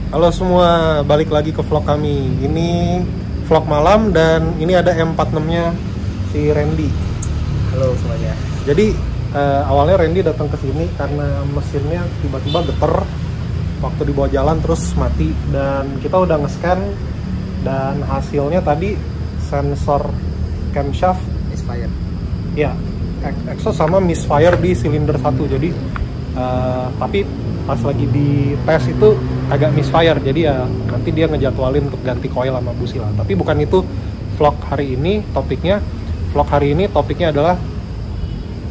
Halo semua, balik lagi ke vlog kami. Ini vlog malam dan ini ada M46-nya si Randy. Halo semuanya. Jadi awalnya Randy datang ke sini karena mesinnya tiba-tiba geter waktu dibawa jalan terus mati, dan kita udah nge-scan dan hasilnya tadi sensor camshaft Misfire. ya, exhaust sama misfire di silinder 1. Jadi tapi pas lagi di tes itu agak misfire, jadi ya nanti dia ngejadwalin untuk ganti coil sama busi lah. Tapi bukan itu vlog hari ini topiknya. Vlog hari ini topiknya adalah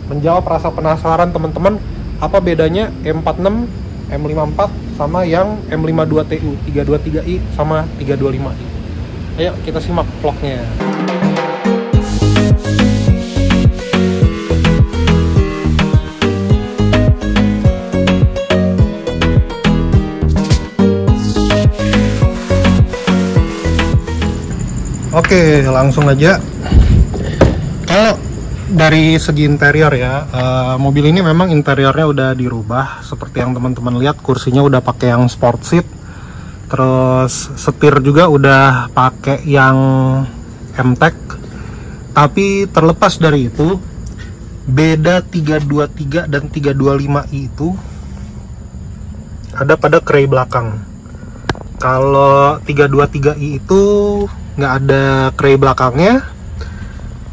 menjawab rasa penasaran teman-teman, apa bedanya M46, M54 sama yang M52TU, 323i sama 325i. Ayo kita simak vlognya. Oke, langsung aja. Kalau dari segi interior ya, mobil ini memang interiornya udah dirubah seperti yang teman-teman lihat. Kursinya udah pakai yang sport seat, terus setir juga udah pakai yang M-Tech. Tapi terlepas dari itu, beda 323 dan 325i itu ada pada krei belakang. Kalau 323i itu nggak ada krei belakangnya,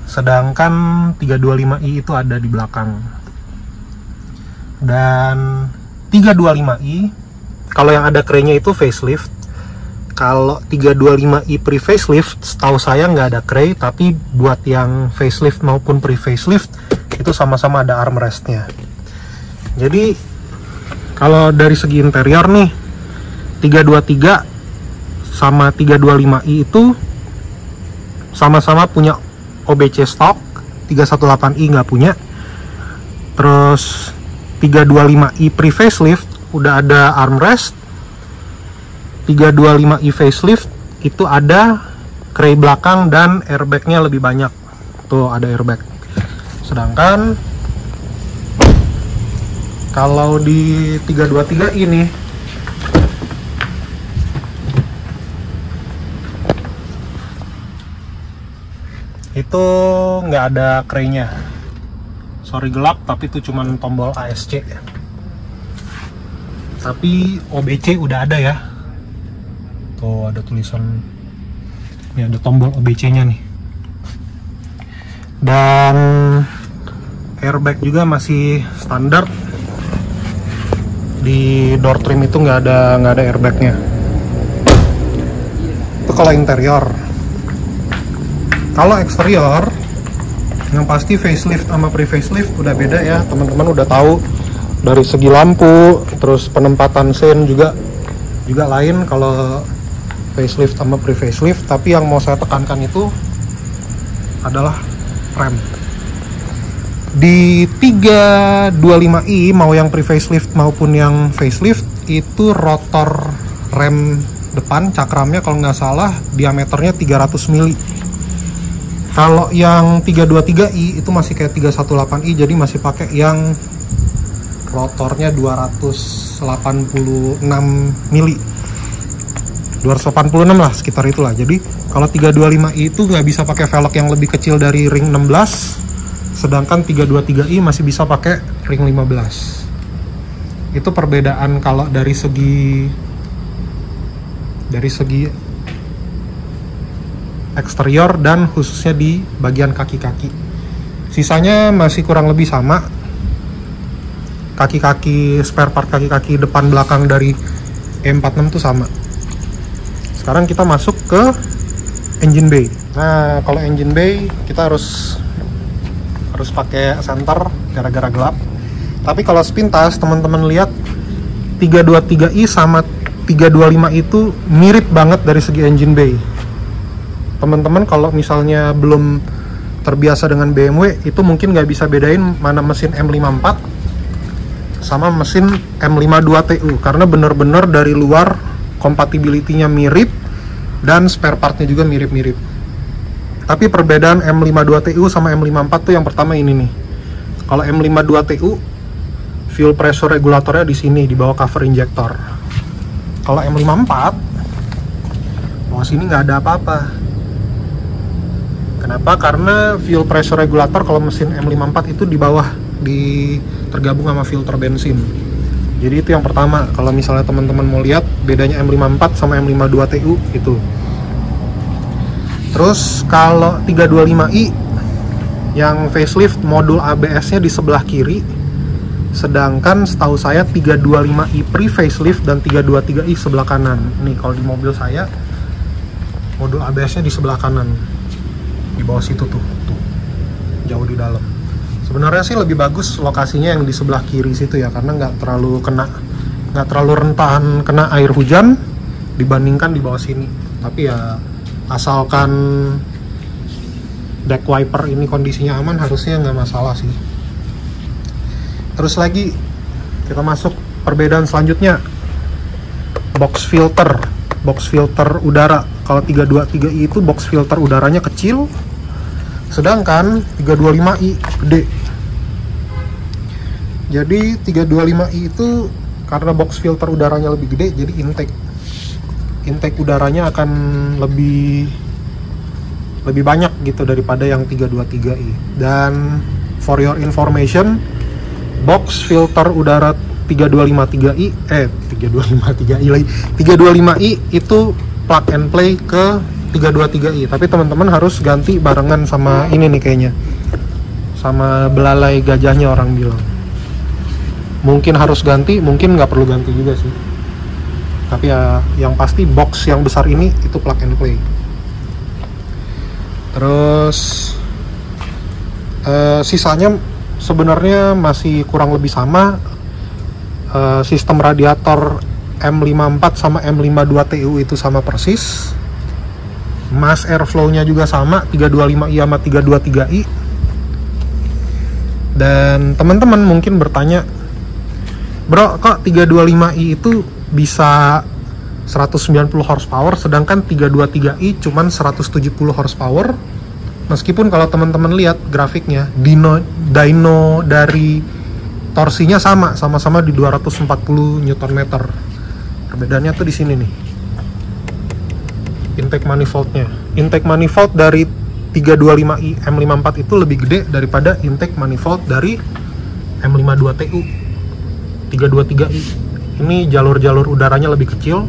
sedangkan 325i itu ada di belakang. Dan 325i kalau yang ada kreinya itu facelift. Kalau 325i pre facelift setahu saya nggak ada krei, tapi buat yang facelift maupun pre facelift itu sama-sama ada armrestnya. Jadi kalau dari segi interior nih, 323 sama 325i itu sama-sama punya OBC stock, 318i nggak punya. Terus 325i pre facelift udah ada armrest, 325i facelift itu ada krei belakang dan airbagnya lebih banyak. Tuh ada airbag. Sedangkan kalau di 323 ini itu nggak ada kreinya. Sorry gelap, tapi itu cuman tombol ASC. Tapi OBC udah ada ya. Tuh ada tulisan, ini ada tombol OBC-nya nih. Dan airbag juga masih standar. Di door trim itu nggak ada airbagnya. Itu kalau interior. Kalau eksterior, yang pasti facelift sama pre facelift udah beda ya, teman-teman udah tahu. Dari segi lampu, terus penempatan sen juga lain kalau facelift sama pre facelift. Tapi yang mau saya tekankan itu adalah rem. Di 325i mau yang pre facelift maupun yang facelift itu rotor rem depan cakramnya kalau nggak salah diameternya 300 mili. Kalau yang 323i itu masih kayak 318i, jadi masih pakai yang rotornya 286 mili. 286 lah, sekitar itulah. Jadi kalau 325i itu nggak bisa pakai velg yang lebih kecil dari ring 16, sedangkan 323i masih bisa pakai ring 15. Itu perbedaan kalau dari segi eksterior dan khususnya di bagian kaki-kaki. Sisanya masih kurang lebih sama. Kaki-kaki, spare part kaki-kaki depan belakang dari M46 itu sama. Sekarang kita masuk ke engine bay. Nah, kalau engine bay kita harus pakai senter gara-gara gelap. Tapi kalau sepintas teman-teman lihat 323i sama 325i itu mirip banget dari segi engine bay. Teman-teman kalau misalnya belum terbiasa dengan BMW itu mungkin nggak bisa bedain mana mesin M54 sama mesin M52TU, karena bener-bener dari luar compatibility-nya mirip dan spare part-nya juga mirip-mirip. Tapi perbedaan M52TU sama M54 tuh yang pertama ini nih. Kalau M52TU fuel pressure regulatornya di sini di bawah cover injector. Kalau M54 bawah sini nggak ada apa-apa. Kenapa? Karena fuel pressure regulator kalau mesin M54 itu di bawah, tergabung sama filter bensin. Jadi itu yang pertama, kalau misalnya teman-teman mau lihat bedanya M54 sama M52 TU itu. Terus kalau 325i yang facelift, modul ABS-nya di sebelah kiri, sedangkan setahu saya 325i pre facelift dan 323i sebelah kanan. Nih kalau di mobil saya modul ABS-nya di sebelah kanan, di bawah situ tuh, jauh di dalam. Sebenarnya sih lebih bagus lokasinya yang di sebelah kiri situ ya, karena nggak terlalu rentan kena air hujan dibandingkan di bawah sini. Tapi ya asalkan deck wiper ini kondisinya aman, harusnya nggak masalah sih. Terus lagi kita masuk perbedaan selanjutnya, box filter udara. Kalau 323i itu box filter udaranya kecil, sedangkan 325i gede. Jadi 325i itu karena box filter udaranya lebih gede, jadi intake udaranya akan lebih banyak gitu daripada yang 323i. Dan for your information, box filter udara 325i itu plug and play ke 323i, tapi teman-teman harus ganti barengan sama ini nih kayaknya, sama belalai gajahnya orang bilang. Mungkin harus ganti, mungkin nggak perlu ganti juga sih. Tapi ya yang pasti box yang besar ini itu plug and play. Terus sisanya sebenarnya masih kurang lebih sama. Sistem radiator M54 sama M52 TU itu sama persis. Mass airflow-nya juga sama, 325i sama 323i. Dan teman-teman mungkin bertanya, bro, kok 325i itu bisa 190 horsepower sedangkan 323i cuman 170 horsepower? Meskipun kalau teman-teman lihat grafiknya, dyno dari torsinya sama-sama di 240 Nm. Perbedaannya tuh di sini nih. Intake manifold dari 325i M54 itu lebih gede daripada intake manifold dari M52 TU 323i. Ini jalur-jalur udaranya lebih kecil,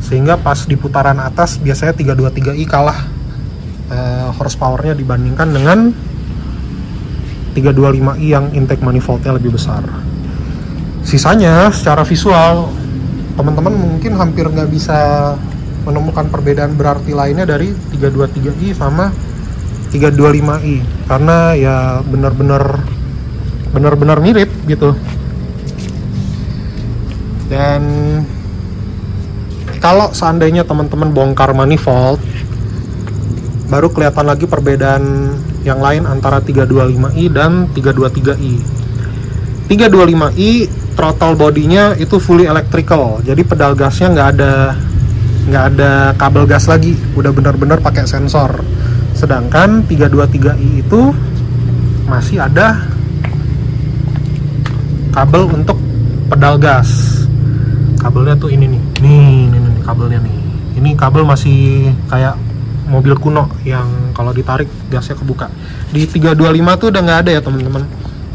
sehingga pas di putaran atas biasanya 323i kalah horsepowernya dibandingkan dengan 325i yang intake manifoldnya lebih besar. Sisanya secara visual teman-teman mungkin hampir nggak bisa menemukan perbedaan berarti lainnya dari 323i sama 325i, karena ya benar-benar mirip gitu. Dan kalau seandainya teman-teman bongkar manifold, baru kelihatan lagi perbedaan yang lain antara 325i dan 323i. 325i throttle bodinya itu fully electrical, jadi pedal gasnya nggak ada kabel gas lagi, udah benar-benar pakai sensor. Sedangkan 323i itu masih ada kabel untuk pedal gas. Kabelnya tuh ini nih kabelnya nih. Ini kabel masih kayak mobil kuno yang kalau ditarik gasnya kebuka. Di 325 tuh udah nggak ada ya teman-teman.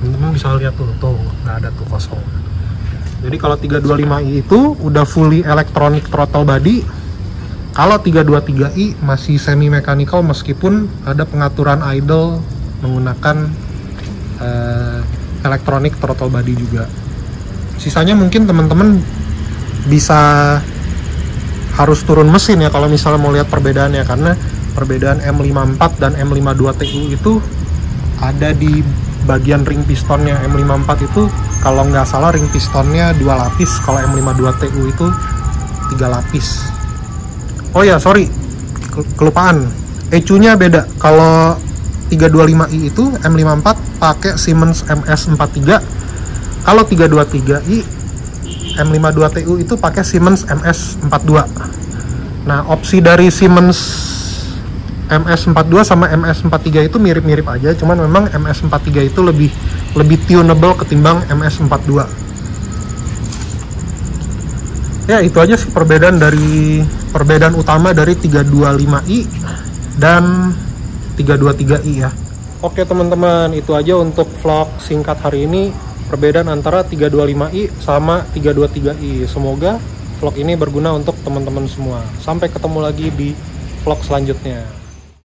Teman-teman bisa lihat tuh nggak ada tuh, kosong. Jadi kalau 325i itu udah fully electronic throttle body. Kalau 323i masih semi mechanical meskipun ada pengaturan idle menggunakan electronic throttle body juga. Sisanya mungkin teman-teman bisa harus turun mesin ya kalau misalnya mau lihat perbedaannya, karena perbedaan M54 dan M52 TU itu ada di bagian ring pistonnya. M54 itu kalau nggak salah ring pistonnya 2 lapis, kalau M52 TU itu 3 lapis. Oh ya, sorry, kelupaan, ECU-nya beda. Kalau 325i itu M54 pakai Siemens MS43, kalau 323i M52 TU itu pakai Siemens MS42. Nah, opsi dari Siemens MS42 sama MS43 itu mirip-mirip aja, cuman memang MS43 itu lebih tunable ketimbang MS42. Ya itu aja sih perbedaan utama dari 325i dan 323i ya. Oke teman-teman, itu aja untuk vlog singkat hari ini, perbedaan antara 325i sama 323i. Semoga vlog ini berguna untuk teman-teman semua. Sampai ketemu lagi di vlog selanjutnya.